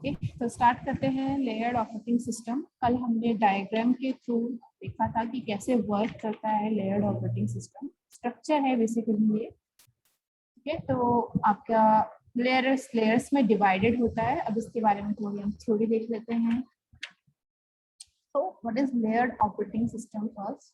Okay, तो start करते हैं लेयर्ड ऑपरेटिंग सिस्टम। कल हमने डायग्राम के थ्रू देखा था कि कैसे वर्क करता है लेयर्ड ऑपरेटिंग सिस्टम। स्ट्रक्चर है बेसिकली ये। ठीक है, तो आपका लेयर्स में डिवाइडेड होता है। अब इसके बारे में थोड़ी हम थ्योरी देख लेते हैं। तो what is layered operating system first?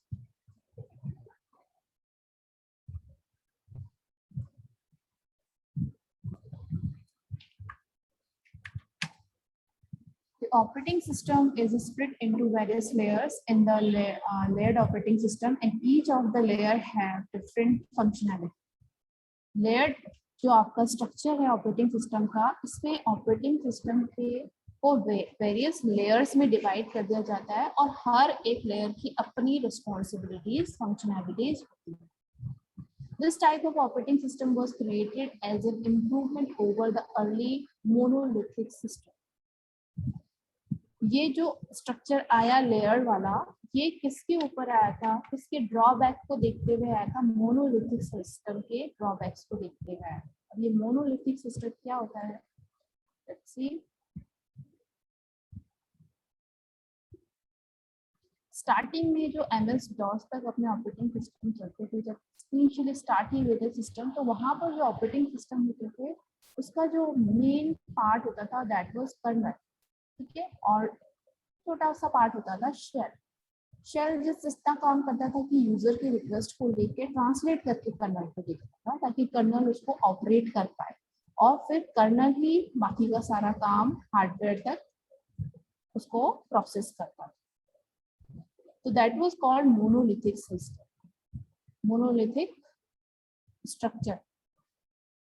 The operating system is split into various layers in the layered operating system, and each of the layer have different functionality. Layered जो आपका स्ट्रक्चर है ऑपरेटिंग सिस्टम का, इसमें operating system को various layers में divide कर दिया जाता है और हर एक लेयर की अपनी रिस्पॉन्सिबिलिटीज, फंक्शनैलिटीज होती है। This type of operating system was created as an improvement over the early monolithic system. ये जो स्ट्रक्चर आया लेयर वाला, ये किसके ऊपर आया था? किसके ड्रॉबैक को देखते हुए आया था? मोनोलिथिक सिस्टम के ड्रॉबैक्स को देखते हुए आया। अब ये मोनोलिथिक सिस्टम क्या होता है? Let's see. स्टार्टिंग में जो MS DOS तक अपने ऑपरेटिंग सिस्टम चलते थे, जब इनिशियली स्टार्ट ही हुए थे सिस्टम, तो वहां पर जो ऑपरेटिंग सिस्टम होते थे उसका जो मेन पार्ट होता था दैट वाज कर्नल। ठीक है, और छोटा सा पार्ट होता था शेल। शेल जितना काम करता था कि यूजर की रिक्वेस्ट को लेके ट्रांसलेट करके कर्नल को देखता था ताकि कर्नल उसको ऑपरेट कर पाए, और फिर कर्नल ही बाकी का सारा काम हार्डवेयर तक उसको प्रोसेस करता था। तो that was called monolithic system, monolithic structure.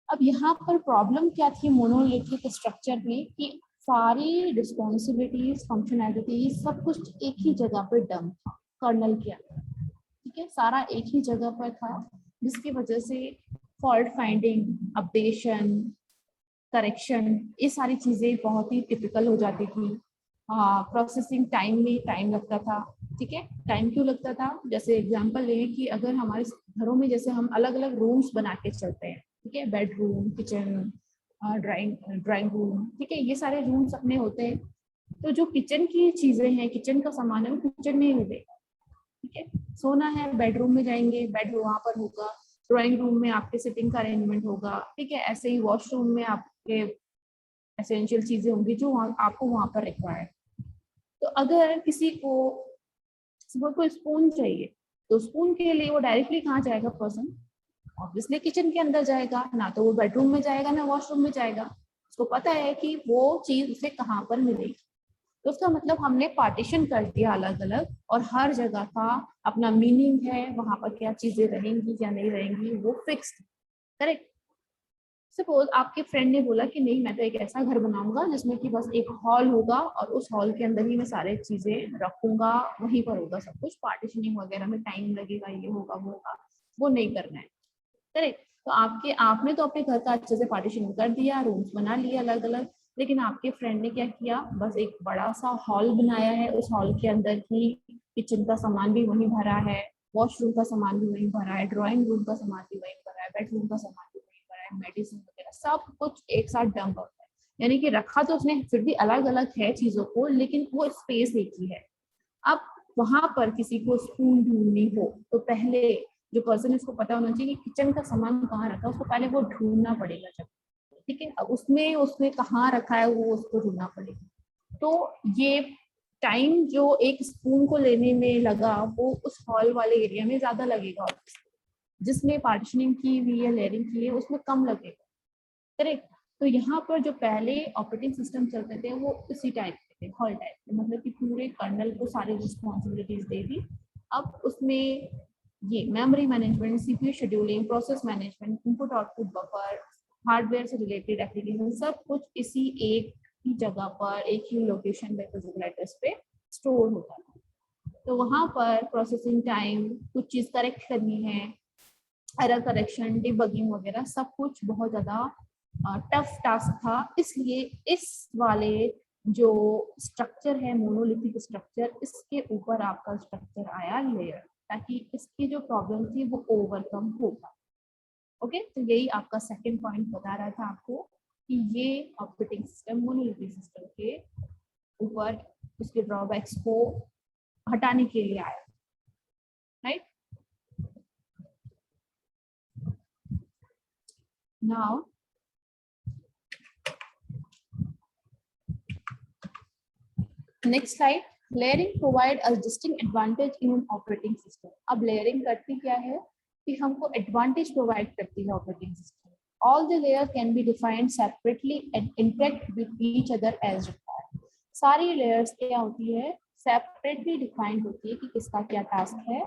अब यहाँ पर प्रॉब्लम क्या थी मोनोलिथिक स्ट्रक्चर में कि सारी रिस्पॉन्सिबिलिटीज, फंक्शनैलिटीज सब कुछ एक ही जगह पर डंप था कर्नल के अंदर। ठीक है, सारा एक ही जगह पर था, जिसकी वजह से फॉल्ट फाइंडिंग, अपडेशन, करेक्शन, ये सारी चीजें बहुत ही टिपिकल हो जाती थी। प्रोसेसिंग टाइम में टाइम लगता था। ठीक है, टाइम क्यों लगता था? जैसे एग्जांपल लें कि अगर हमारे घरों में जैसे हम अलग अलग रूम्स बना के चलते हैं, ठीक है, बेडरूम, किचन, ड्राइंग रूम, ठीक है, ये सारे रूम्स अपने होते हैं। तो जो किचन की चीजें हैं, किचन का सामान है, वो किचन में ही मिलेगा। ठीक है, सोना है बेडरूम में जाएंगे, बेड वहां पर होगा। ड्राइंग रूम में आपके सिटिंग का अरेंजमेंट होगा। ठीक है, ऐसे ही वॉशरूम में आपके एसेंशियल चीजें होंगी जो आपको वहां पर रिक्वायर्ड। तो अगर किसी को स्पून चाहिए, तो स्पून के लिए वो डायरेक्टली कहाँ जाएगा पर्सन? ऑब्वियसली किचन के अंदर जाएगा, ना तो वो बेडरूम में जाएगा ना वॉशरूम में जाएगा। उसको पता है कि वो चीज उसे कहाँ पर मिलेगी। तो उसका मतलब हमने पार्टीशन कर दिया अलग अलग, और हर जगह का अपना मीनिंग है, वहां पर क्या चीजें रहेंगी या नहीं रहेंगी वो फिक्स्ड। करेक्ट। सपोज आपके फ्रेंड ने बोला कि नहीं, मैं तो एक ऐसा घर बनाऊंगा जिसमें कि बस एक हॉल होगा और उस हॉल के अंदर ही मैं सारे चीजें रखूंगा, वहीं पर होगा सब कुछ। पार्टीशनिंग वगैरह में टाइम लगेगा, ये होगा वो होगा, वो नहीं करना है। करेक्ट। तो आपने तो अपने घर का अच्छे से पार्टीशन कर दिया, रूम्स बना लिए अलग अलग, लेकिन आपके फ्रेंड ने क्या किया? बस एक बड़ा सा हॉल बनाया है। उस हॉल के अंदर ही किचन का सामान भी वहीं भरा है, वॉशरूम का सामान भी वहीं भरा है, ड्राइंग रूम का सामान भी वहीं भरा है, बेडरूम का सामान भी वहीं भरा है, मेडिसिन वगैरह सब कुछ एक साथ डंप होता है। यानी कि रखा तो उसने फिर भी अलग अलग है चीजों को, लेकिन वो स्पेस एक ही है। अब वहां पर किसी को स्पून ढूंढनी हो तो पहले जो पर्सन, इसको पता होना चाहिए कि किचन का सामान कहाँ रखा है, उसको पहले वो ढूंढना पड़ेगा जब। ठीक है, अब उसमें कहाँ रखा है वो उसको ढूंढना पड़ेगा। तो ये टाइम जो एक स्पून को लेने में लगा, वो उस हॉल वाले एरिया में ज्यादा लगेगा, जिसमें पार्टीशनिंग की हुई है, लेयरिंग की है, उसमें कम लगेगा। करेक्ट। तो यहाँ पर जो पहले ऑपरेटिंग सिस्टम चलते थे वो इसी टाइप के थे, हॉल टाइप के, मतलब कि पूरे कर्नल को सारी रिस्पॉन्सिबिलिटीज दे दी। अब उसमें ये memory management, CPU scheduling, process management, input output buffer, hardware से रिलेटेड एप्लीकेशन, सब कुछ इसी एक ही जगह पर, एक ही लोकेशन पे, फिजिकल एड्रेस पे स्टोर होता है। तो वहां पर प्रोसेसिंग टाइम, कुछ चीज करेक्ट करनी है, एरर करेक्शन, डिबगिंग वगैरह, सब कुछ बहुत ज्यादा टफ टास्क था। इसलिए इस वाले जो स्ट्रक्चर है मोनोलिथिक स्ट्रक्चर, इसके ऊपर आपका स्ट्रक्चर आया लेयर, ताकि इसकी जो प्रॉब्लम थी वो ओवरकम होगा। ओके, तो यही आपका सेकंड पॉइंट बता रहा था आपको कि ये ऑपरेटिंग सिस्टम मोनोलिथिक सिस्टम के ऊपर उसके ड्रॉबैक्स को हटाने के लिए आया, right. Now next slide, layering provide a distinct advantage in an operating system. अब लेयरिंग करती क्या है कि हमको एडवांटेज प्रोवाइड करती है operating system. All the layer can be defined separately and interact with each other as required. सारी layers क्या होती है, सेपरेटली डिफाइंड होती है कि किसका क्या टास्क है।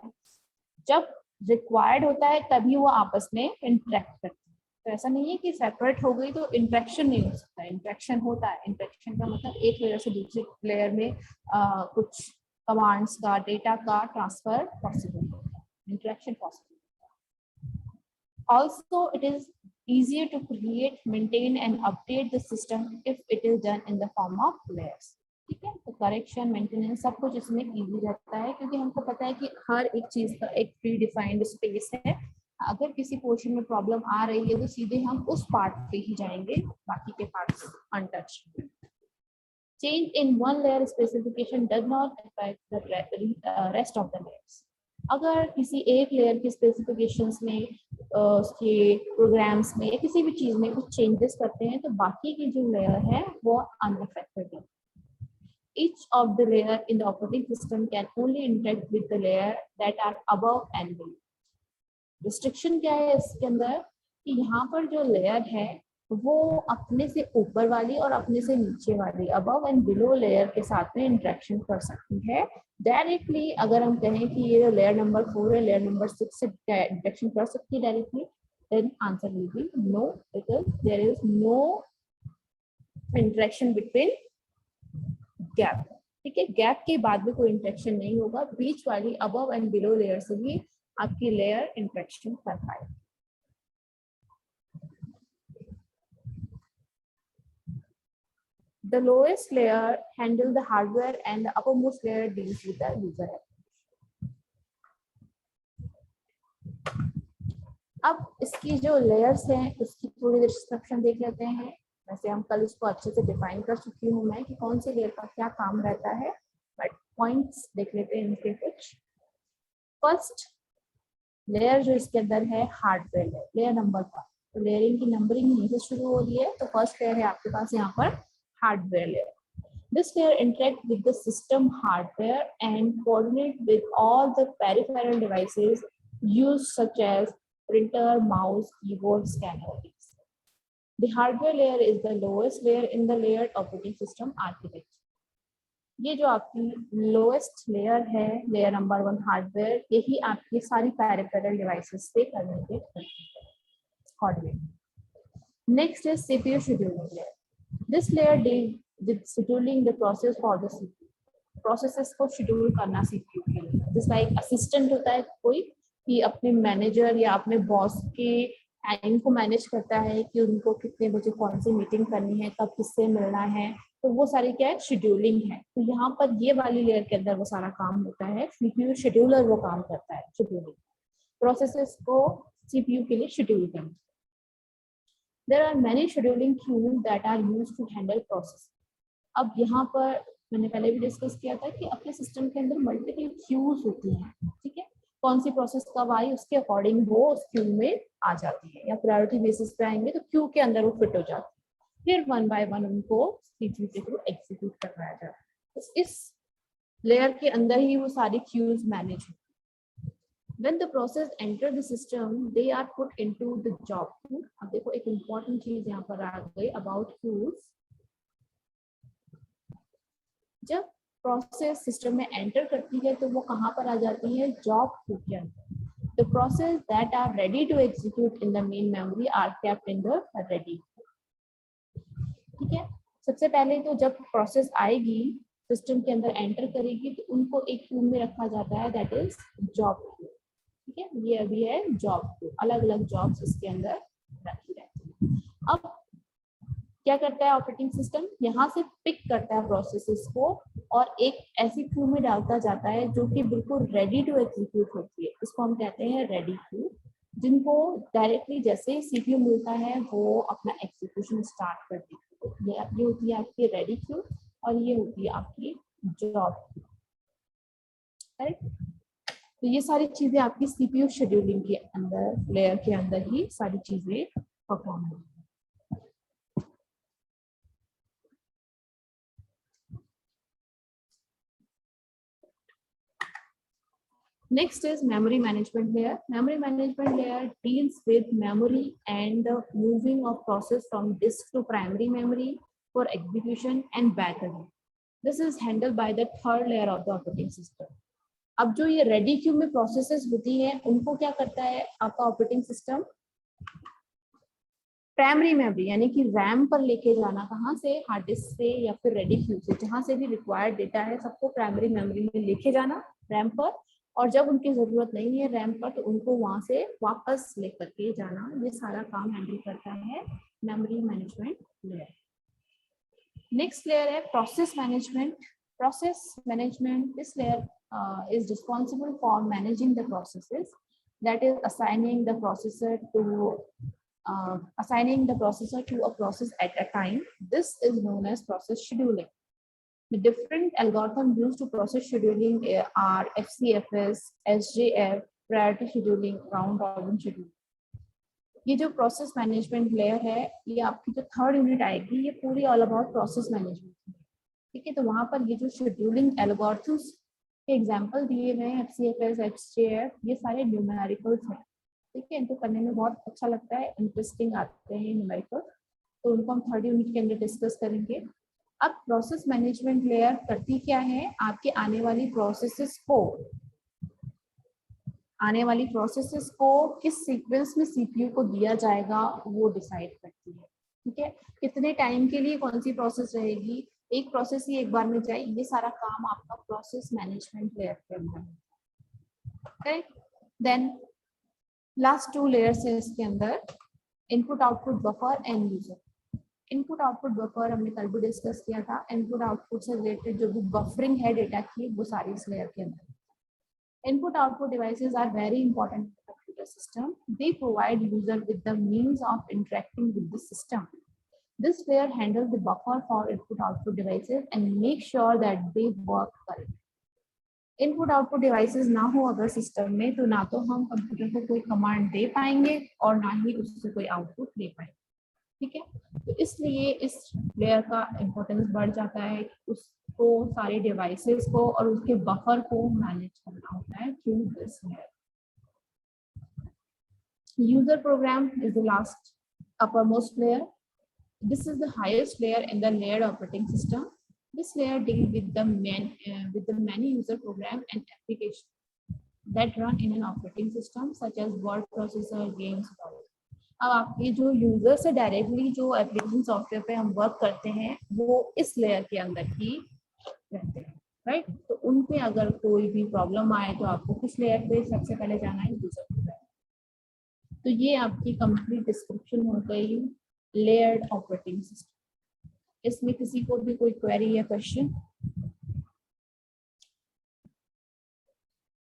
जब रिक्वायर्ड होता है तभी वो आपस में इंटरेक्ट करते हैं। तो ऐसा नहीं है कि सेपरेट हो गई तो इंटरेक्शन नहीं हो सकता, इंटरेक्शन होता है। इंटरेक्शन का मतलब एक लेयर से दूसरे लेयर में कुछ कमांड्स का, डेटा का ट्रांसफर पॉसिबल होता है, इंटरेक्शन पॉसिबल होता है। Also it is easier to create, maintain and update the system if it is done in the form of layers। ठीक है, तो करेक्शन, मेंटेनेंस सब कुछ इसमें इजी रहता है, क्योंकि हमको पता है कि हर एक चीज का एक प्री डिफाइंड स्पेस है। अगर किसी पोर्शन में प्रॉब्लम आ रही है तो सीधे हम उस पार्ट पे ही जाएंगे, बाकी के parts untouched. Change in one layer specification does not affect the rest of the layers. अगर किसी एक लेयर के स्पेसिफिकेशंस में, उसके प्रोग्राम्स में या किसी भी चीज में कुछ चेंजेस करते हैं तो बाकी की जो लेयर है वो अनअफेक्टेड है। Each of the layer in the operating system can only interact with the layer that are above and below। Restriction क्या है इसके अंदर कि यहाँ पर जो लेयर है वो अपने से ऊपर वाली और अपने से नीचे वाली, अबव एंड बिलो लेयर के साथ में इंटरेक्शन कर सकती है डायरेक्टली। अगर हम कहें कि ये लेयर नंबर 4 है, लेयर नंबर 6 से इंटरेक्शन कर सकती है directly, then answer will be no, because there is no interaction between gap. ठीक है, गैप के बाद में कोई इंटरेक्शन नहीं होगा, बीच वाली अबव एंड बिलो लेयर से ही आपकी लेयर इंटरेक्शन कर पाएगी। The lowest layer handle the hardware and the uppermost layer deals with the user application। अब इसकी जो लेयर्स हैं उसकी थोड़ी डिस्क्रिप्शन देख लेते हैं। वैसे हम कल इसको अच्छे से डिफाइन कर चुकी हूँ मैं कि कौन सी लेयर का क्या काम रहता है, बट पॉइंट्स देख लेते हैं इनके कुछ। फर्स्ट लेयर जो इसके अंदर है हार्डवेयर लेयर, लेयर नंबर 1। तो लेयरिंग की नंबरिंग यहीं से शुरू हो रही है। तो फर्स्ट लेयर है आपके पास यहाँ पर hardware layer। This layer interacts with the system hardware and coordinate with all the peripheral devices used such as printer, mouse, keyboard, scanner। The hardware layer is the lowest layer in the layered operating system architecture। ये जो आपकी lowest layer है, layer number 1 hardware, यही आपकी सारी peripheral devices से communicate करती है। Next is CPU scheduling layer. This layer deals with scheduling the process for the CPU। Processes को शेड्यूल करना CPU के लिए, जिसका एक असिस्टेंट होता है कोई, कि अपने मैनेजर या अपने बॉस के टाइम को मैनेज करता है कि उनको कितने बजे कौन सी मीटिंग करनी है, कब किससे मिलना है। तो वो सारी क्या है, शेड्यूलिंग है। तो यहाँ पर ये वाली लेयर के अंदर वो सारा काम होता है। CPU शेड्यूलर वो काम करता है, शेड्यूलिंग प्रोसेसेस को CPU के लिए शेड्यूल करना। There are many scheduling queues that are used to handle process। अब यहाँ पर मैंने पहले भी डिस्कस किया था कि अपने सिस्टम के अंदर मल्टीपल क्यूज होती हैं। ठीक है, कौन सी प्रोसेस कब आई उसके अकॉर्डिंग वो उस क्यू में आ जाती है, या प्रायोरिटी बेसिस पे आएंगे तो क्यू के अंदर वो फिट हो जाती है। फिर 1 बाय 1 उनको सीपीयू के थ्रू एग्जीक्यूट करवाया जाता है। तो इस लेयर के अंदर ही वो सारी क्यूज मैनेज होती है। When the process enter the system, they are put into the job queue। अब देखो एक important चीज यहाँ पर आ गई about queues। जब प्रोसेस सिस्टम में एंटर करती है तो वो कहाँ पर आ जाती है, जॉब क्यू के अंदर। The process that are ready to execute in the main memory are kept in the ready। ठीक है, सबसे पहले तो जब प्रोसेस आएगी सिस्टम के अंदर एंटर करेगी तो उनको एक क्यू में रखा जाता है, दैट इज जॉब क्यू। ठीक है, ये अभी है जॉब क्यू, अलग अलग जॉब्स इसके अंदर रखी रहती है। अब क्या करता है ऑपरेटिंग सिस्टम, यहाँ से पिक करता है प्रोसेसेस को और एक ऐसी क्यू में डालता जाता है जो कि बिल्कुल रेडी टू एग्जीक्यूट होती है। इसको हम कहते हैं रेडी क्यू, जिनको डायरेक्टली जैसे सीपीयू मिलता है वो अपना एग्जीक्यूट एग्जीक्यूशन स्टार्ट कर दी। ये होती है आपकी रेडी क्यू और ये होती है आपकी जॉब, राइट। तो ये सारी चीजें आपकी सीपीयू शेड्यूलिंग के अंदर, लेयर के अंदर ही सारी चीजें परफॉर्म होती हैं। Next is memory management layer. Memory management layer deals with memory and the moving of process from disk to primary memory for execution and backup. This is handled by the third layer of the operating system. अब जो ये ready queue में processes होती हैं उनको क्या करता है आपका ऑपरेटिंग सिस्टम, प्राइमरी मेमोरी यानी कि रैम पर लेके जाना, कहाँ से, हार्ड डिस्क से या फिर रेडी क्यू से, जहाँ से भी रिक्वायर्ड डेटा है सबको प्राइमरी मेमोरी में लेके जाना रैम पर, और जब उनकी जरूरत नहीं है रैम पर तो उनको वहां से वापस लेकर के जाना। ये सारा काम हैंडल करता है memory management layer. Next layer है process management. Process management, this layer is responsible for managing the processes, that is assigning the processor to a process at a time. This is known as process scheduling. The different algorithms used to process scheduling are FCFS, SJF, priority scheduling, round robin scheduling. ये जो process management layer है, ये आपकी जो third unit आएगी, ये पूरी all about process management, ठीक है। तो वहां पर ये जो शेड्यूलिंग एल्गोरिथम्स के एग्जांपल दिए हुए हैं, FCFS, SJF, ये सारे न्यूमेरिकल्स हैं, ठीक है। इनको करने में बहुत अच्छा लगता है, इंटरेस्टिंग आते हैं न्यूमेरिकल, तो उनको हम थर्ड यूनिट के अंदर डिस्कस करेंगे। अब प्रोसेस मैनेजमेंट लेयर करती क्या है, आपके आने वाली प्रोसेसेस को किस सीक्वेंस में सीपीयू को दिया जाएगा वो डिसाइड करती है, ठीक है। कितने टाइम के लिए कौन सी प्रोसेस रहेगी, एक प्रोसेस ही एक बार में जाए, ये सारा काम आपका प्रोसेस मैनेजमेंट लेयर के अंदर है। देन लास्ट टू लेयर्स है इसके अंदर, input output buffer and user. Input output buffer हमने कल भी डिस्कस किया था। इनपुट आउटपुट से रिलेटेड जो भी बफरिंग है डेटा की, वो सारी इस लेयर के अंदर। Input output devices are very important in the computer system. They provide user with the means of interacting with the system. This layer handles the buffer for input output devices and make sure that they work correctly. Input output devices ना हो अगर system में, तो ना तो हम computer को कोई कमांड दे पाएंगे और ना ही उससे कोई आउटपुट ले पाएंगे, ठीक है। तो इसलिए इस लेयर का इम्पोर्टेंस बढ़ जाता है, उसको सारे डिवाइसेस को और उसके बफर को मैनेज करना होता है through this layer. User program is the last uppermost layer. This is the highest layer in the layered operating system. This layer deals with the many user program and applications that run in an operating system such as word processor, games. अब आपके जो user से directly जो application software पे हम work करते हैं वो इस लेयर के अंदर ही रहते हैं, राइट। तो उन पे अगर कोई भी प्रॉब्लम आए तो आपको किस लेयर पे सबसे पहले जाना है, यूजर पे। तो ये आपकी कंप्लीट डिस्क्रिप्शन हो गई लेयर्ड ऑपरेटिंग सिस्टम। इसमें किसी को भी कोई क्वेरी या क्वेश्चन,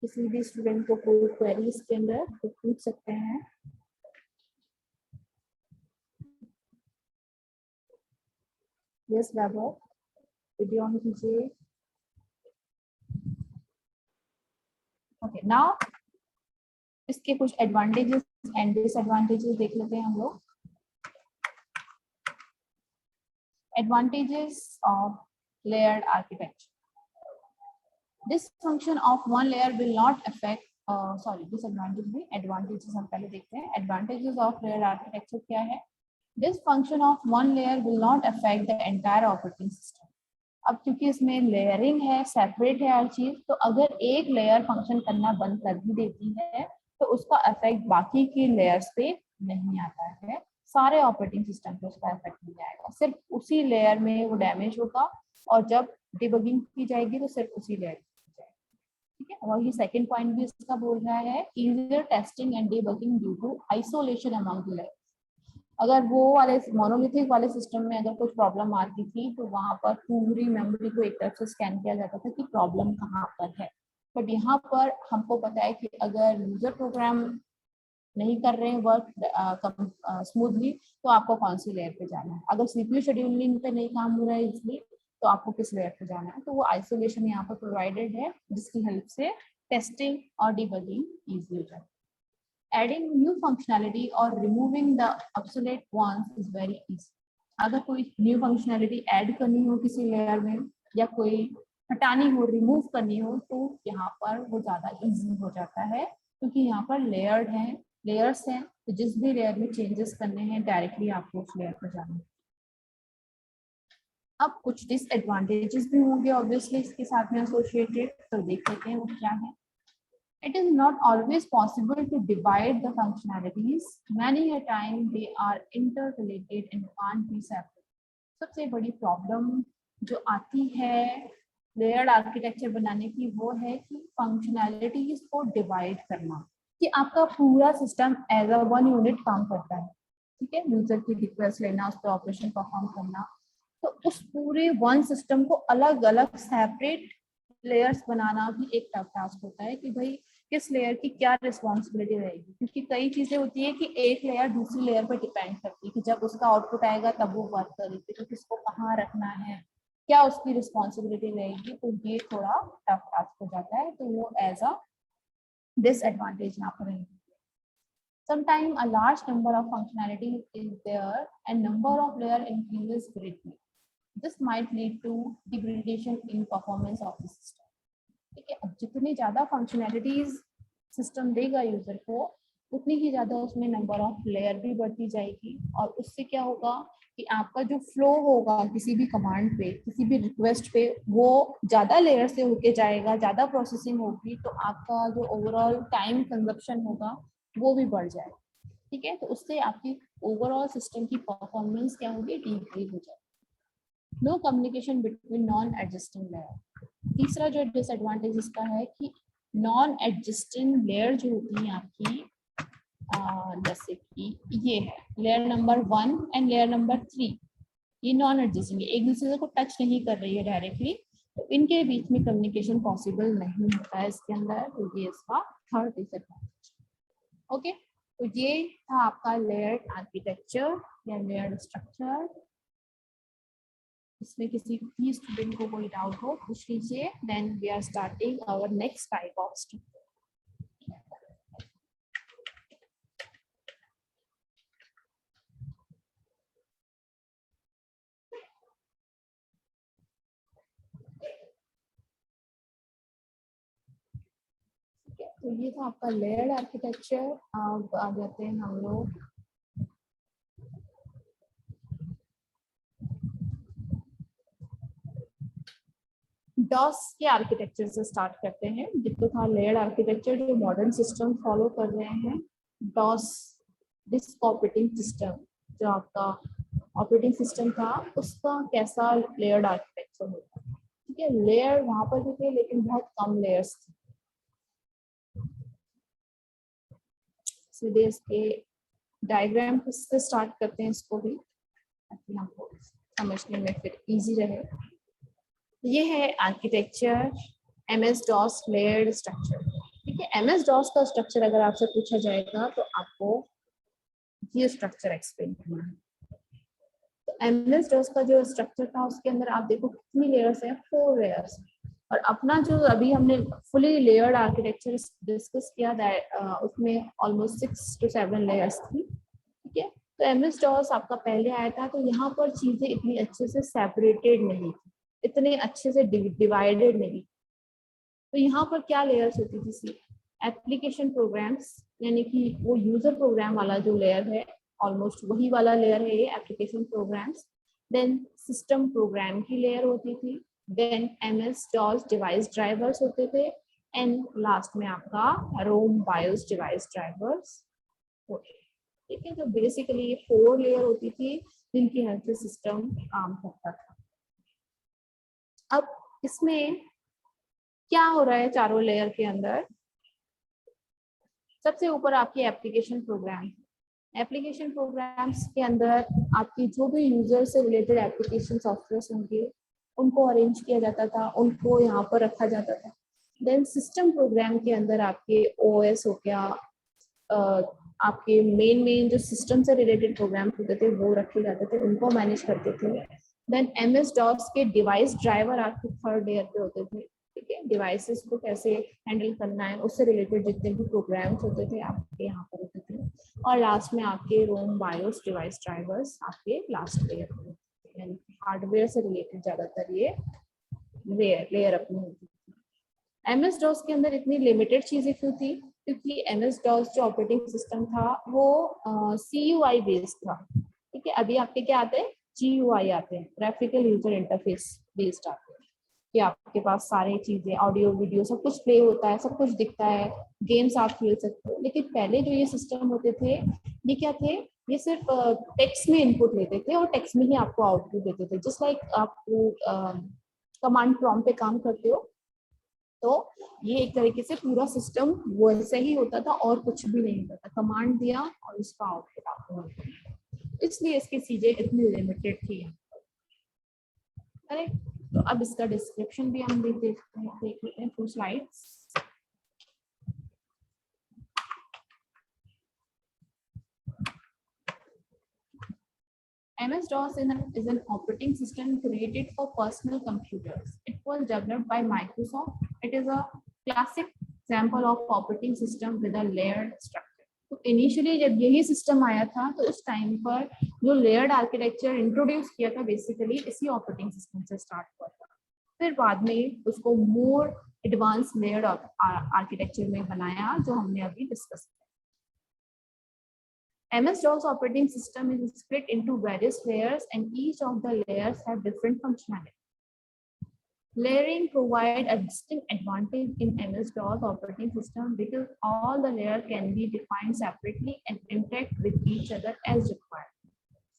किसी भी स्टूडेंट को कोई क्वेरी इसके अंदर तो पूछ सकते हैं। यस वैभव, वीडियो ऑन कीजिए। ओके, नाउ इसके कुछ एडवांटेजेस एंड डिसएडवांटेजेस देख लेते हैं हम लोग। Advantages of layered architecture. Dysfunction of one layer will not affect, disadvantage में advantages हम पहले देखते हैं। Advantages of layered architecture क्या है? Dysfunction of one layer will not affect the entire operating system. अब क्योंकि इसमें लेयरिंग है, सेपरेट है हर चीज, तो अगर एक लेयर फंक्शन करना बंद कर भी देती है तो उसका इफेक्ट बाकी की लेयर्स पे नहीं आता है, सारे ऑपरेटिंग सिस्टम पे उसका इफेक्ट नहीं आएगा, सिर्फ उसी लेयर में वो डैमेज होगा और जब डिबगिंग की जाएगी तो सिर्फ उसी लेयर की जाएगी, ठीक है। और ये सेकंड पॉइंट भी इसका बोल रहा है, easier testing and debugging due to isolation among the layers. अगर वो वाले मोनोलिथिक वाले सिस्टम में अगर कुछ प्रॉब्लम आती थी तो वहां पर पूरी मेमोरी को एक तरफ से स्कैन किया जाता था कि प्रॉब्लम कहाँ पर है, बट यहाँ पर हमको पता है कि अगर यूजर प्रोग्राम नहीं कर रहे हैं वर्क स्मूथली, तो आपको कौन सी लेयर पे जाना है। अगर सीपीयू शेड्यूलिंग पे नहीं काम हो रहा है इसलिए, तो आपको किस लेयर पे जाना है। तो वो आइसोलेशन यहाँ पर प्रोवाइडेड है, जिसकी हेल्प से टेस्टिंग और डिबगिंग इजी हो जाती है। एडिंग न्यू फंक्शनैलिटी और removing the obsolete ones is very easy. अगर कोई न्यू फंक्शनैलिटी ऐड करनी हो किसी लेयर में, या कोई हटानी हो, रिमूव करनी हो, तो यहाँ पर वो ज़्यादा इजी हो जाता है, क्योंकि यहाँ पर लेयर्स हैं, तो जिस भी लेयर में चेंजेस करने हैं डायरेक्टली आपको उस लेयर पर जाना है। अब कुछ डिसएडवांटेजेस भी होंगे ऑब्वियसली इसके साथ में एसोसिएटेड, तो देख लेते हैं वो क्या है। It is not always possible to divide the functionalities. Many a time they are interrelated and can't be separate. सबसे बड़ी प्रॉब्लम जो आती है लेयर्ड आर्किटेक्चर बनाने की वो है कि फंक्शनैलिटीज को डिवाइड करना, कि आपका पूरा system as a one unit काम करता है, ठीक है। यूजर की रिक्वेस्ट लेना, उस पर ऑपरेशन परफॉर्म करना, तो उस पूरे वन सिस्टम को अलग अलग सेपरेट लेयर्स बनाना भी एक टफ टास्क होता है, कि भाई किस लेयर की क्या रिस्पॉन्सिबिलिटी रहेगी, क्योंकि कई चीजें होती है कि एक लेयर दूसरी लेयर पर डिपेंड करती है, कि जब उसका आउटपुट आएगा तब वो वर्क करेगी, तो किसको कहाँ रखना है, क्या उसकी रिस्पॉन्सिबिलिटी रहेगी, तो ये थोड़ा टफ टास्क हो जाता है, तो वो एज अ डिसएडवांटेज यहाँ पर रहेगी। Sometimes a large number of functionality is there and number of layer increases greatly. This might lead to degradation in performance of the system. ठीक है, अब जितनी ज़्यादा फंक्शनैलिटीज सिस्टम देगा यूजर को, उतनी ही ज़्यादा उसमें नंबर ऑफ लेयर भी बढ़ती जाएगी, और उससे क्या होगा कि आपका जो फ्लो होगा किसी भी कमांड पे, किसी भी रिक्वेस्ट पे, वो ज़्यादा लेयर से होके जाएगा, ज़्यादा प्रोसेसिंग होगी, तो आपका जो ओवरऑल टाइम कंजप्शन होगा वो भी बढ़ जाएगा, ठीक है। तो उससे आपकी ओवरऑल सिस्टम की परफॉर्मेंस क्या होगी, डिक्रीज हो जाएगी। No communication between non adjusting layer. तीसरा जो डिसएडवांटेज इसका है कि नॉन एडजस्टिंग लेयर जो होती है आपकी, जैसे कि ये है layer number 1 and layer number 3, ये नॉन एडजस्टिंग है, एक दूसरे को टच नहीं कर रही है डायरेक्टली, तो इनके बीच में कम्युनिकेशन पॉसिबल नहीं होता है इसके अंदर, तो ये इसका थर्ड डिसएडवांटेज। ओके, तो ये था आपका लेयर्ड आर्किटेक्चर या लेयर्ड स्ट्रक्चर। इसमें किसी भी स्टूडेंट को कोई डाउट हो पूछ लीजिए, then we are starting our next type of structure. तो ये था आपका लेयर्ड आर्किटेक्चर। अब आ जाते हैं हम लोग डॉस के आर्किटेक्चर से स्टार्ट करते हैं। जितना था लेयर्ड आर्किटेक्चर जो मॉडर्न सिस्टम फॉलो कर रहे हैं, डॉस डिस्क ऑपरेटिंग सिस्टम, जो आपका ऑपरेटिंग सिस्टम था उसका कैसा लेयर्ड आर्किटेक्चर होता है, ठीक है। लेयर वहां पर भी थे लेकिन बहुत कम लेयर्स थे। सीधे इसके डायग्राम से स्टार्ट करते हैं इसको भी, ताकि हमको समझने में फिर इजी रहे। ये है architecture MS DOS layered structure, ठीक है। MS DOS का स्ट्रक्चर अगर आपसे पूछा जाएगा तो आपको ये स्ट्रक्चर एक्सप्लेन करना है। तो MS DOS का जो स्ट्रक्चर था उसके अंदर आप देखो कितनी लेयर्स हैं, 4 लेयर्स। और अपना जो अभी हमने फुली लेयर्ड आर्किटेक्चर डिस्कस किया, उसमें ऑलमोस्ट 6 to 7 लेयर्स थी, ठीक है। तो MS DOS आपका पहले आया था, तो यहाँ पर चीजें इतनी अच्छे से सेपरेटेड नहीं थी, इतने अच्छे से डिवाइडेड नहीं। तो यहाँ पर क्या लेयर्स होती थी, एप्लीकेशन प्रोग्राम्स, यानी कि वो यूजर प्रोग्राम वाला जो लेयर है, ऑलमोस्ट वही वाला लेयर है ये application programs. Then system program की लेयर होती थी, then MS DOS device drivers होते थे, एंड लास्ट में आपका रोम बायोस डिवाइस ड्राइवर्स होते थे, ठीक है। तो बेसिकली ये 4 लेयर होती थी जिनकी हेल्प से सिस्टम काम करता था। अब इसमें क्या हो रहा है चारों लेयर के अंदर, सबसे ऊपर आपकी एप्लीकेशन प्रोग्राम, एप्लीकेशन प्रोग्राम्स के अंदर आपकी जो भी यूजर से रिलेटेड एप्लीकेशन सॉफ्टवेयर होंगे उनको अरेंज किया जाता था, उनको यहाँ पर रखा जाता था। देन सिस्टम प्रोग्राम के अंदर आपके OS हो गया, आपके मेन जो सिस्टम से रिलेटेड प्रोग्राम होते थे वो रखे जाते थे, उनको मैनेज करते थे। देन एमएस डॉस के डिवाइस ड्राइवर आपके थर्ड लेयर पे होते थे, ठीक है। डिवाइसेस को कैसे हैंडल करना है उससे रिलेटेड जितने भी प्रोग्राम्स होते थे आपके यहाँ पर होते थे। और लास्ट में आपके रोम बायोस डिवाइस ड्राइवर्स आपके लास्ट लेयर पे होते थे, यानी हार्डवेयर से रिलेटेड ज्यादातर ये लेयर अपनी होती थी। एमएस डॉस के अंदर इतनी लिमिटेड चीजें क्यों थी? क्योंकि एमएस डॉस जो ऑपरेटिंग सिस्टम था वो CUI बेस्ड था, ठीक है। अभी आपके क्या आते हैं? GUI आते हैं, ग्राफिकल यूजर इंटरफेस बेस्ड आते हैं, कि आपके पास सारी चीजें ऑडियो वीडियो सब कुछ प्ले होता है, सब कुछ दिखता है, गेम्स आप खेल सकते हो। लेकिन पहले जो ये सिस्टम होते थे ये क्या थे? ये सिर्फ टेक्स्ट में इनपुट लेते थे और टेक्स्ट में ही आपको आउटपुट देते थे। जस्ट लाइक आप कमांड प्रॉम्प्ट पे काम करते हो, तो ये एक तरीके से पूरा सिस्टम वैसे ही होता था और कुछ भी नहीं होता था, कमांड दिया और उसका आउटपुट आपको, इसलिए इसकी चीजें इतनी लिमिटेड थी। अरे तो अब इसका डिस्क्रिप्शन भी हम देख लेते हैं 2 slides. MS-DOS is an operating system created for personal computers. It was developed by Microsoft. It is a classic example of operating system with a layered structure. तो इनिशियली जब यही सिस्टम आया था तो उस टाइम पर जो लेयर्ड आर्किटेक्चर इंट्रोड्यूस किया था बेसिकली इसी ऑपरेटिंग सिस्टम से स्टार्ट हुआ था। फिर बाद में उसको मोर एडवांस लेयर्ड आर्किटेक्चर में बनाया जो हमने अभी डिस्कस किया। MS-DOS operating system is split into various layers and each of the layers have different functionality. Layering provides a distinct advantage in MS-DOS operating system because all the layers can be defined separately and interact with each other as required.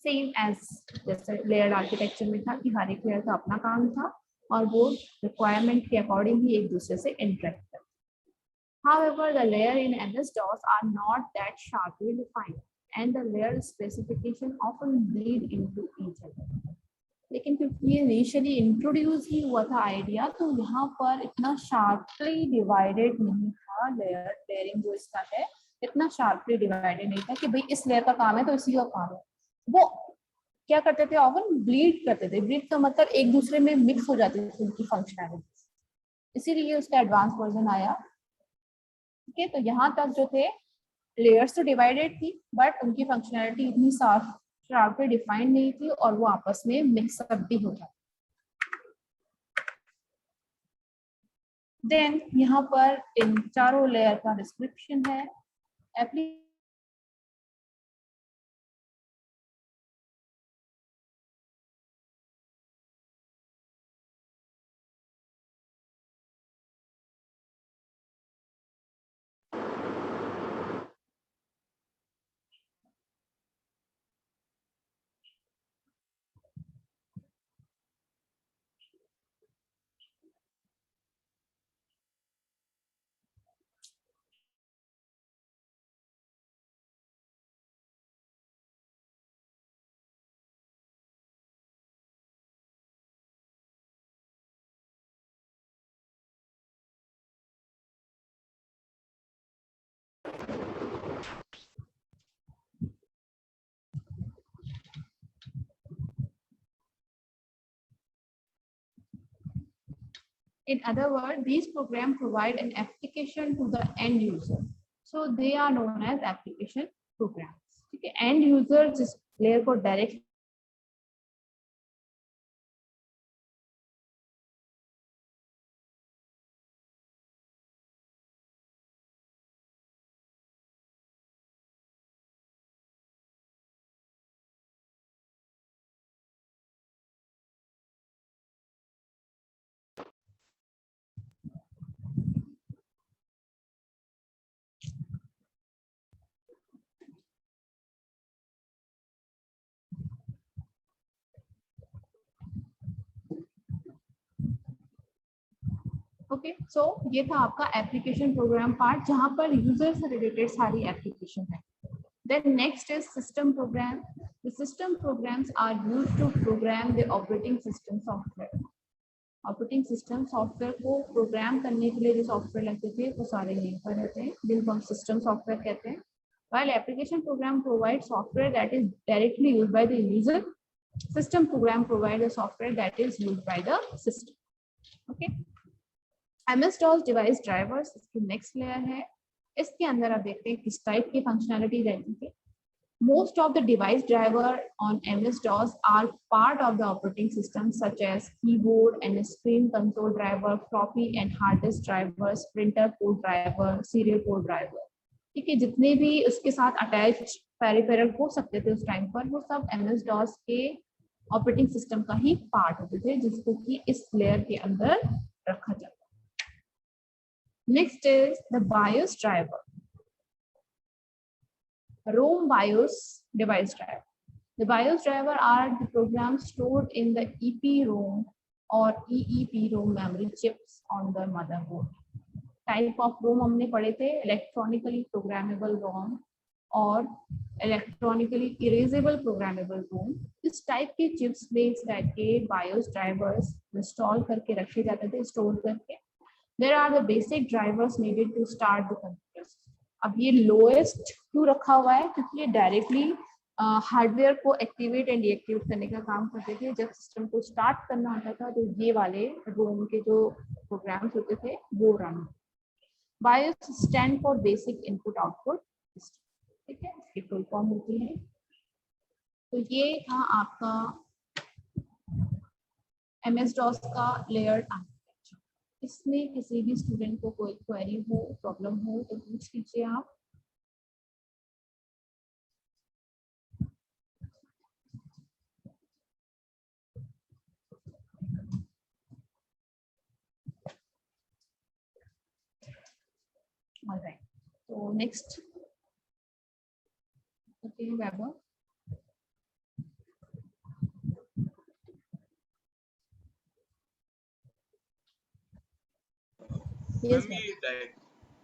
Same as जैसे layered architecture में था कि हर एक layer का अपना काम था और वो requirement के according ही एक दूसरे से interact करते। However, the layer in MS-DOS are not that sharply defined, and the layer specification often bleed into each other. लेकिन क्योंकि ये इनिशियली इंट्रोड्यूस ही हुआ था आइडिया, तो यहाँ पर इतना शार्पली डिवाइडेड नहीं था लेयरिंग जो इसका है, इतना शार्पली डिवाइडेड नहीं था कि भाई इस लेयर का काम है तो इसी का काम है। वो क्या करते थे? ऑफन ब्लीड करते थे। ब्लीड का मतलब एक दूसरे में मिक्स हो जाती थी उनकी फंक्शनैलिटी, इसीलिए उसका एडवांस वर्जन आया। ठीक है, तो यहाँ तक जो थे लेयर्स तो डिवाइडेड थी बट उनकी फंक्शनैलिटी इतनी शार्पली डिफाइंड नहीं थी और वो आपस में मिक्सअप भी हो जाती। देन यहाँ पर इन चारों लेयर का डिस्क्रिप्शन है। In other words, these programs provide an application to the end user. So they are known as application programs. Okay, end user जिस layer को direct ओके, सो ये था आपका एप्लीकेशन प्रोग्राम पार्ट जहां पर यूजर से रिलेटेड सारी एप्लीकेशन है। Then next is system program. The system programs are used to program the operating system software. Operating system software को प्रोग्राम करने के लिए जो सॉफ्टवेयर लगते थे वो सारे यहीं पर रहते हैं, जिनको हम सिस्टम सॉफ्टवेयर कहते हैं। While application program provides software that is directly used by the user, system program provides a software that is used by the system. Okay. MS-DOS device drivers इसकी नेक्स्ट लेयर है. इसके अंदर आप देखते हैं किस टाइप की फंक्शनैलिटी रहती है. Most of the device driver on MS-DOS are part of the operating system, such as keyboard and screen console driver, floppy and hard disk drivers, printer port driver, serial port driver. ठीक है, जितने भी उसके साथ attach peripheral हो सकते थे उस टाइम पर, वो सब MS-DOS के ऑपरेटिंग सिस्टम का ही पार्ट होते थे, जिसको कि इस लेयर के अंदर रखा जाता है. Next is the BIOS driver. ROM BIOS device driver. The BIOS driver are the programs stored in the EPROM or EEPROM memory chips on the motherboard. Type of ROM हमने पढ़े थे, electronically programmable ROM और electronically erasable programmable ROM. इस type के chips में इस type के BIOS drivers install करके रखे जाते थे, स्टोर करके. There are the basic drivers needed to start the computers. अब ये लोएस्ट क्यों रखा हुआ है, क्योंकि ये डायरेक्टली हार्डवेयर को एक्टिवेट एंड डीएक्टिवेट करने का काम करते थे. जब सिस्टम को स्टार्ट करना होता था तो ये वाले रोम के जो प्रोग्राम्स होते थे वो run. BIOS stand for basic input output system. ठीक है, इसकी फुल फॉर्म होती है. तो ये था आपका MS-DOS का लेयर्ड आर्किटेक्चर. इसमें किसी भी स्टूडेंट को कोई क्वेरी हो, प्रॉब्लम हो तो पूछ लीजिए आप. ऑलराइट, तो नेक्स्ट ओके वैभव.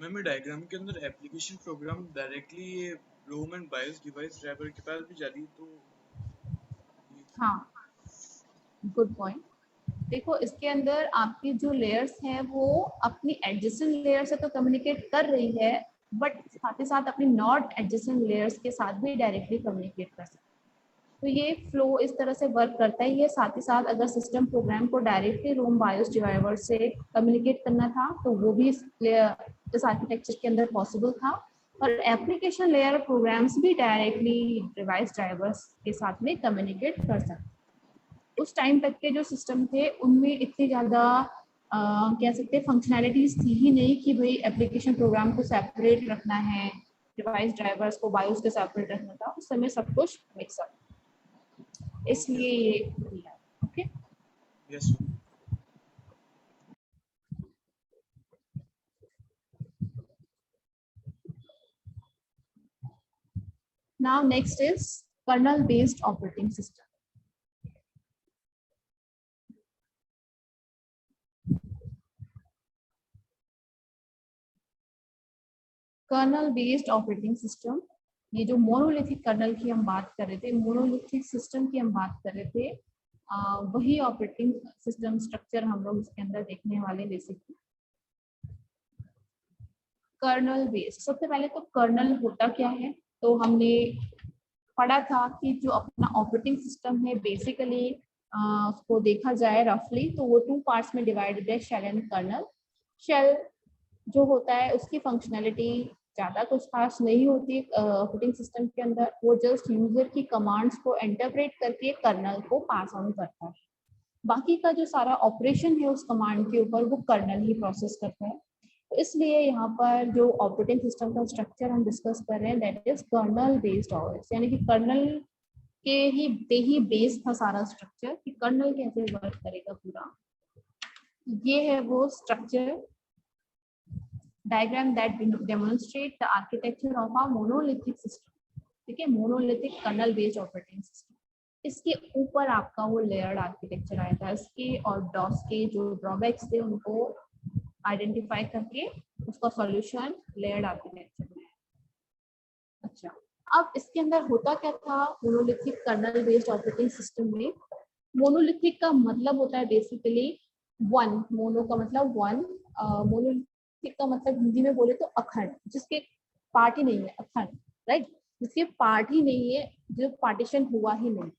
मैम डायग्राम के अंदर एप्लीकेशन प्रोग्राम डायरेक्टली ये Rome and BIOS device driver के पास भी जा रही, तो हाँ गुड पॉइंट. देखो इसके अंदर आपकी जो लेयर्स हैं वो अपनी एडजेसेंट लेयर से तो कम्युनिकेट कर रही है, बट साथ ही साथ अपनी नॉट एडजेसेंट लेयर्स के साथ भी डायरेक्टली कम्युनिकेट कर सकते हैं. तो ये फ्लो इस तरह से वर्क करता है. ये साथ ही साथ अगर सिस्टम प्रोग्राम को डायरेक्टली रोम बायोस ड्राइवर से कम्युनिकेट करना था तो वो भी इस आर्किटेक्चर के अंदर पॉसिबल था. और एप्लीकेशन लेयर प्रोग्राम्स भी डायरेक्टली डिवाइस ड्राइवर्स के साथ में कम्युनिकेट कर सकते. उस टाइम तक के जो सिस्टम थे उनमें इतनी ज़्यादा कह सकते हैं फंक्शनैलिटीज थी ही नहीं कि भाई एप्लीकेशन प्रोग्राम को सेपरेट रखना है, डिवाइस ड्राइवर्स को बायोस के सेपरेट रखना था. उस समय सब कुछ मिक्सअप, इसलिए ये दिया. Okay yes. Now next is kernel based operating system. Kernel based operating system, ये जो मोनोलिथिक कर्नल की हम बात कर रहे थे, मोनोलिथिक सिस्टम की हम बात कर रहे थे, वही ऑपरेटिंग सिस्टम स्ट्रक्चर हम लोग इसके अंदर देखने वाले. बेसिकली कर्नल बेस्ड, सबसे पहले तो कर्नल होता क्या है, तो हमने पढ़ा था कि जो अपना ऑपरेटिंग सिस्टम है बेसिकली उसको देखा जाए रफली तो वो 2 पार्ट्स में डिवाइडेड है, शेल एंड कर्नल. शेल जो होता है उसकी फंक्शनैलिटी ज़्यादा कुछ खास नहीं होती ऑपरेटिंग सिस्टम के अंदर. वो जस्ट यूजर की कमांड्स को इंटरप्रेट करके कर्नल को पास ऑन करता है. बाकी का जो सारा ऑपरेशन है उस कमांड के ऊपर वो कर्नल ही प्रोसेस करता है. तो इसलिए यहाँ पर जो ऑपरेटिंग सिस्टम का स्ट्रक्चर हम डिस्कस कर रहे हैं that is kernel based OS, यानी कि कर्नल के ही बेस था सारा स्ट्रक्चर कि कर्नल कैसे वर्क करेगा पूरा. ये है वो structure diagram that demonstrate the architecture of a monolithic system. ठीक है, monolithic kernel based operating system. इसके ऊपर आपका वो लेयर्ड आर्किटेक्चर आया था. इसके और डॉस के जो ड्रॉबैक्स थे उनको आइडेंटिफाई करके उसका सॉल्यूशन लेयर्ड आर्किटेक्चर में. अच्छा, अब इसके अंदर होता क्या था monolithic kernel based operating system में. मोनोलिथिक का मतलब होता है बेसिकली वन. मोनो का मतलब वन, मोनोलिथिक का मतलब हिंदी में बोले तो अखंड, जिसके पार्ट ही नहीं है, अखंड. राइट, जिसके पार्ट ही नहीं है, जो पार्टीशन हुआ ही नहीं।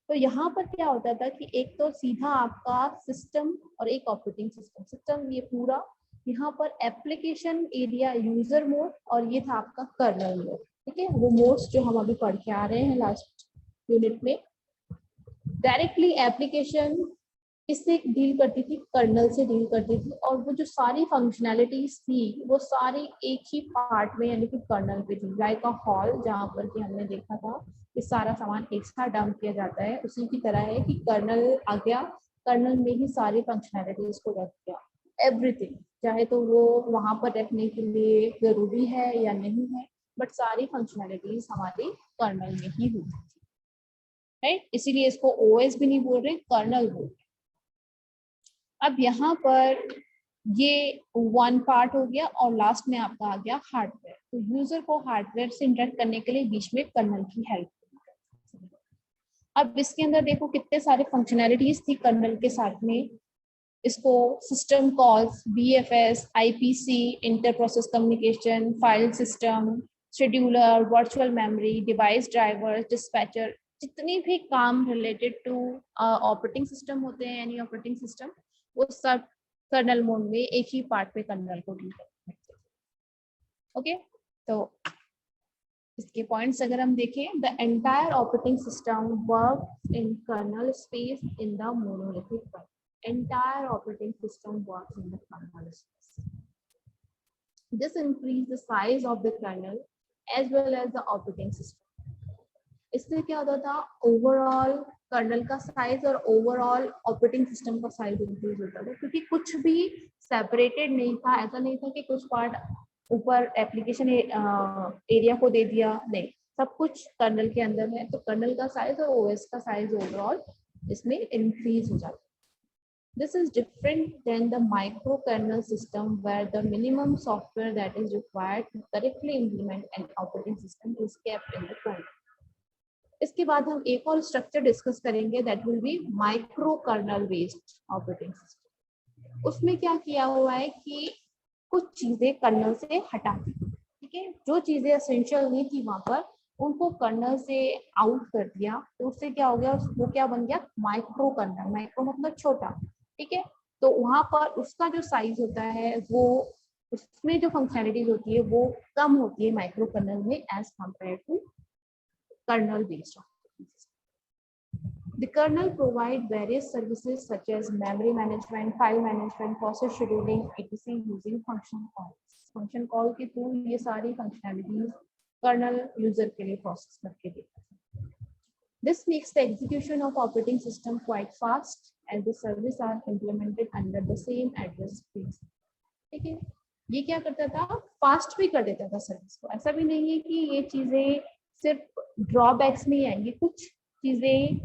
तो यहाँ पर क्या होता था कि एक तो सीधा आपका सिस्टम और एक ऑपरेटिंग सिस्टम, सिस्टम ये पूरा, यहाँ पर एप्लीकेशन एरिया, यूजर मोड, और ये था आपका कर्नल मोड। ठीक है, वो मोड्स जो हम अभी पढ़ के आ रहे हैं लास्ट यूनिट में। डायरेक्टली एप्लीकेशन इससे डील करती थी, कर्नल से डील करती थी, और वो जो सारी फंक्शनैलिटीज थी वो सारी एक ही पार्ट में यानी कि कर्नल पे थी। लाइक अ हॉल, जहाँ पर कि हमने देखा था कि सारा सामान एक साथ डंप किया जाता है, उसी की तरह है कि कर्नल आ गया, कर्नल में ही सारी फंक्शनैलिटीज को रख दिया, एवरीथिंग, चाहे तो वो वहां पर रखने के लिए जरूरी है या नहीं है, बट सारी फंक्शनैलिटीज हमारी कर्नल में ही होती थी, राइट। इसीलिए इसको ओएस भी नहीं बोल रहे, कर्नल बोल रहे। अब यहाँ पर ये वन पार्ट हो गया, और लास्ट में आपका आ गया हार्डवेयर। तो यूजर को हार्डवेयर से इंटरेक्ट करने के लिए बीच में कर्नल की हेल्प। अब इसके अंदर देखो कितने सारे फंक्शनैलिटीज थी कर्नल के साथ में। इसको system calls, BFS, IPC, inter process communication, file system, scheduler, virtual memory, device driver, dispatcher, जितनी भी काम रिलेटेड टू ऑपरेटिंग सिस्टम होते हैं, यानी ऑपरेटिंग सिस्टम, वो सब कर्नल मोड में एक ही पार्ट पे कर्नल को डील करते हैं। ओके, तो इसके पॉइंट्स अगर हम देखें, the entire operating system work in kernel space in the monolithic file. Entire operating system works in the kernel space. This increases the size of the kernel as well as the operating system. इससे क्या होता था, overall colonel का size और overall operating system का size increase होता था, क्योंकि कुछ भी सेपरेटेड नहीं था। ऐसा नहीं था कि कुछ पार्ट ऊपर एप्लीकेशन एरिया को दे दिया, नहीं, सब कुछ कर्नल के अंदर है। तो कर्नल का साइज और ओएस का साइज ओवरऑल इसमें इंक्रीज हो जाता है। This is different than the microkernel system, where the minimum software that is required to correctly implement an operating system is kept in the kernel. इसके बाद हम एक और स्ट्रक्चर डिस्कस करेंगे, that will be microkernel based operating system. उसमें क्या किया हुआ है कि कुछ चीजें कर्नल से हटा दी, ठीक है, जो चीजें एसेंशियल नहीं थी वहां पर, उनको कर्नल से आउट कर दिया। तो उससे क्या हो गया, वो क्या बन गया, माइक्रो कर्नल। माइक्रो मतलब छोटा, ठीक है। तो वहां पर उसका जो साइज होता है, वो उसमें जो फंक्शनैलिटीज होती है वो कम होती है माइक्रो कर्नल में as compare to kernel based operating system. The kernel provide various services such as memory management, file management, process scheduling, etc. using function calls. Function call के थ्रू ये सारी फंक्शनैलिटीज कर्नल यूजर के लिए process करके देता है। This makes the execution of operating system quite fast as the services are implemented under the same address space. ठीक है, ये क्या करता था, फास्ट भी कर देता था सर्विस को। ऐसा भी नहीं है कि ये चीजें सिर्फ ड्रॉबैक्स में ही आएंगी, कुछ चीजें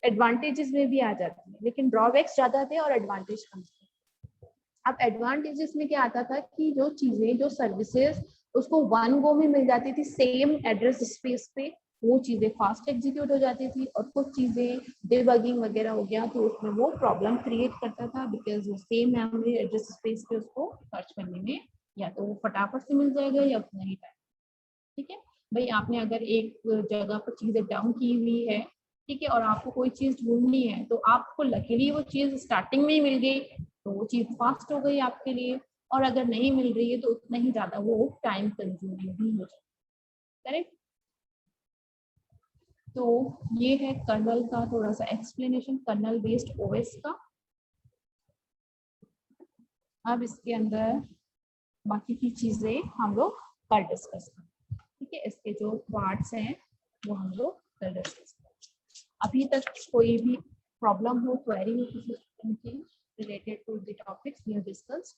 एडवांटेजेस में भी आ जाती है, लेकिन ड्रॉबैक्स ज्यादा थे और एडवांटेज कम थे। अब एडवांटेजेस में क्या आता था कि जो चीजें, जो सर्विसेज उसको वन गो में मिल जाती थी सेम एड्रेस स्पेस पे, वो चीजें फास्ट एग्जीक्यूट हो जाती थी। और कुछ चीजें डिबगिंग वगैरह हो गया तो उसमें वो प्रॉब्लम क्रिएट करता था, बिकॉज वो सेम मेमोरी एड्रेस स्पेस पे उसको सर्च करने में या तो वो फटाफट से मिल जाएगा या उतना ही टाइम। ठीक है भाई, आपने अगर एक जगह पर चीजें डाउन की हुई है, ठीक है, और आपको कोई चीज ढूंढनी है, तो आपको लकीली वो चीज स्टार्टिंग में ही मिल गई तो वो चीज फास्ट हो गई आपके लिए, और अगर नहीं मिल रही है तो उतना ही ज्यादा वो टाइम कंज्यूमिंग भी हो जाए। करेक्ट। तो ये है कर्नल का थोड़ा सा एक्सप्लेनेशन, कर्नल बेस्ड ओएस का। अब इसके अंदर बाकी की चीजें हम लोग कल डिस्कस करेंगे, ठीक है। इसके जो पार्ट्स हैं वो हम लोग कल डिस्कस करेंगे। अभी तक कोई भी प्रॉब्लम हो, क्वेरी हो किसी related to the topics we have discussed,